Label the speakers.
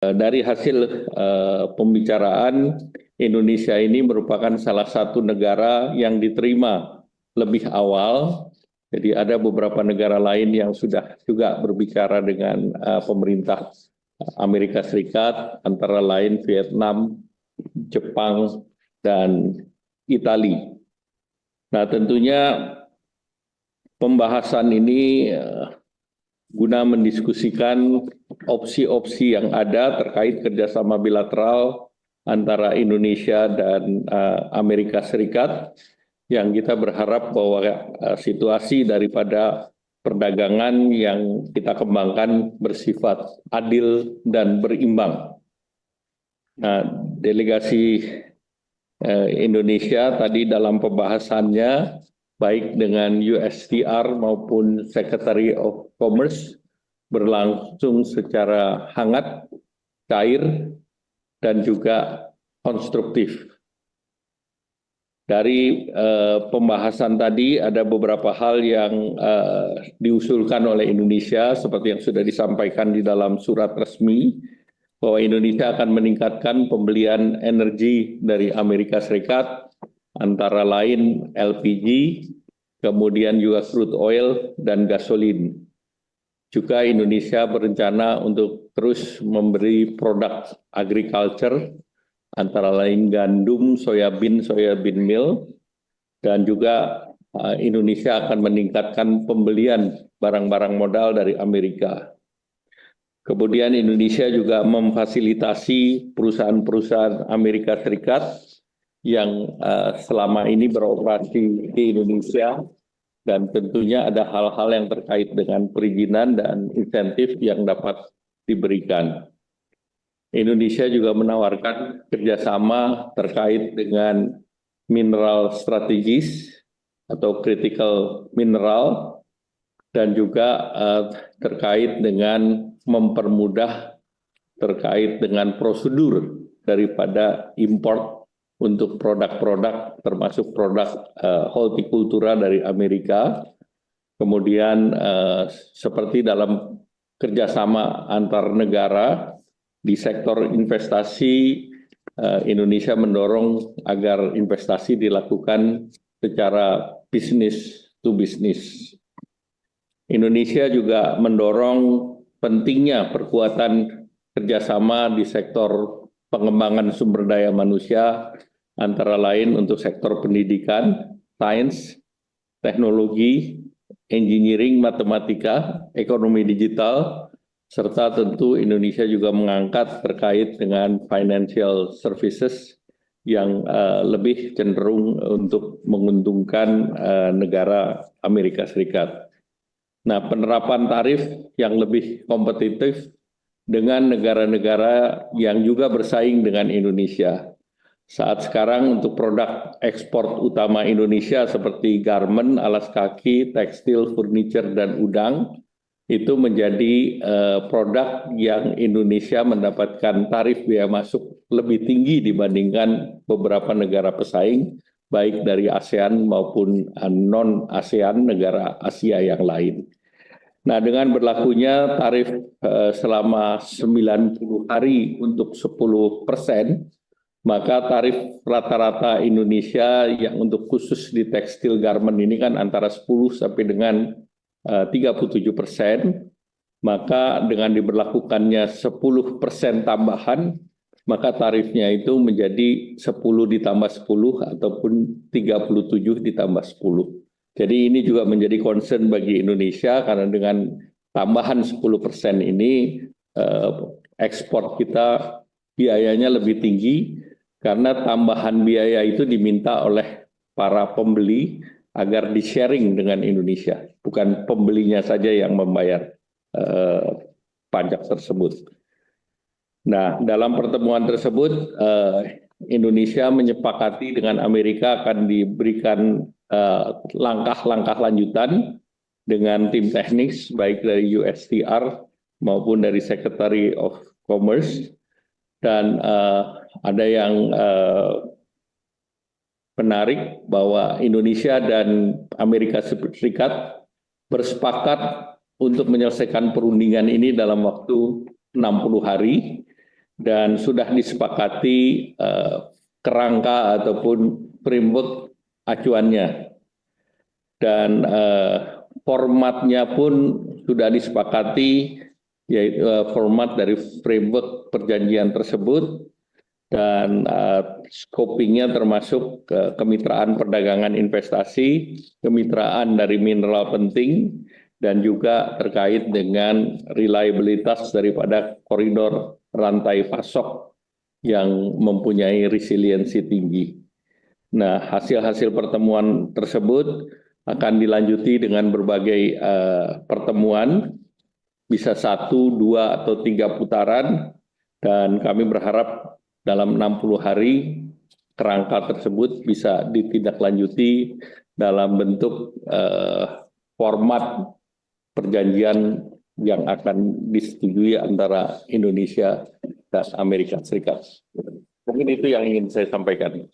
Speaker 1: Dari hasil pembicaraan, Indonesia ini merupakan salah satu negara yang diterima lebih awal. Jadi ada beberapa negara lain yang sudah juga berbicara dengan pemerintah Amerika Serikat, antara lain Vietnam, Jepang, dan Italia. Nah, tentunya pembahasan ini guna mendiskusikan opsi-opsi yang ada terkait kerjasama bilateral antara Indonesia dan Amerika Serikat, yang kita berharap bahwa situasi daripada perdagangan yang kita kembangkan bersifat adil dan berimbang. Nah, delegasi Indonesia tadi dalam pembahasannya baik dengan USTR maupun Secretary of Commerce berlangsung secara hangat, cair, dan juga konstruktif. Dari pembahasan tadi ada beberapa hal yang diusulkan oleh Indonesia seperti yang sudah disampaikan di dalam surat resmi, bahwa Indonesia akan meningkatkan pembelian energi dari Amerika Serikat, antara lain LPG, kemudian juga crude oil dan gasolin. Juga Indonesia berencana untuk terus memberi produk agriculture, antara lain gandum, soybean meal, dan juga Indonesia akan meningkatkan pembelian barang-barang modal dari Amerika. Kemudian Indonesia juga memfasilitasi perusahaan-perusahaan Amerika Serikat yang selama ini beroperasi di Indonesia, dan tentunya ada hal-hal yang terkait dengan perizinan dan insentif yang dapat diberikan. Indonesia juga menawarkan kerjasama terkait dengan mineral strategis atau critical mineral, dan juga terkait dengan mempermudah terkait dengan prosedur daripada import untuk produk-produk termasuk produk hortikultura dari Amerika. Kemudian seperti dalam kerjasama antar negara di sektor investasi, Indonesia mendorong agar investasi dilakukan secara business to business. Indonesia juga mendorong pentingnya perkuatan kerjasama di sektor pengembangan sumber daya manusia, antara lain untuk sektor pendidikan, sains, teknologi, engineering, matematika, ekonomi digital, serta tentu Indonesia juga mengangkat terkait dengan financial services yang lebih cenderung untuk menguntungkan negara Amerika Serikat. Nah, penerapan tarif yang lebih kompetitif dengan negara-negara yang juga bersaing dengan Indonesia. Saat sekarang untuk produk ekspor utama Indonesia seperti garment, alas kaki, tekstil, furniture, dan udang, itu menjadi produk yang Indonesia mendapatkan tarif biaya masuk lebih tinggi dibandingkan beberapa negara pesaing, baik dari ASEAN maupun non-ASEAN, negara Asia yang lain. Nah, dengan berlakunya tarif selama 90 hari untuk 10%, maka tarif rata-rata Indonesia yang untuk khusus di tekstil garment ini kan antara 10 sampai dengan 37%, maka dengan diberlakukannya 10% tambahan, maka tarifnya itu menjadi 10 ditambah 10 ataupun 37 ditambah 10. Jadi ini juga menjadi concern bagi Indonesia, karena dengan tambahan 10% ini ekspor kita biayanya lebih tinggi, karena tambahan biaya itu diminta oleh para pembeli agar di-sharing dengan Indonesia, bukan pembelinya saja yang membayar pajak tersebut. Nah, dalam pertemuan tersebut, Indonesia menyepakati dengan Amerika akan diberikan langkah-langkah lanjutan dengan tim teknis, baik dari USTR maupun dari Secretary of Commerce, dan ada yang menarik bahwa Indonesia dan Amerika Serikat bersepakat untuk menyelesaikan perundingan ini dalam waktu 60 hari, dan sudah disepakati kerangka ataupun framework acuannya, dan formatnya pun sudah disepakati, yaitu format dari framework perjanjian tersebut, dan scopingnya termasuk kemitraan perdagangan investasi, kemitraan dari mineral penting, dan juga terkait dengan reliabilitas daripada koridor rantai pasok yang mempunyai resiliensi tinggi. Nah, hasil-hasil pertemuan tersebut akan dilanjuti dengan berbagai pertemuan, bisa 1, 2, atau 3 putaran, dan kami berharap dalam 60 hari kerangka tersebut bisa ditindaklanjuti dalam bentuk format perjanjian yang akan disetujui antara Indonesia dan Amerika Serikat. Mungkin itu yang ingin saya sampaikan.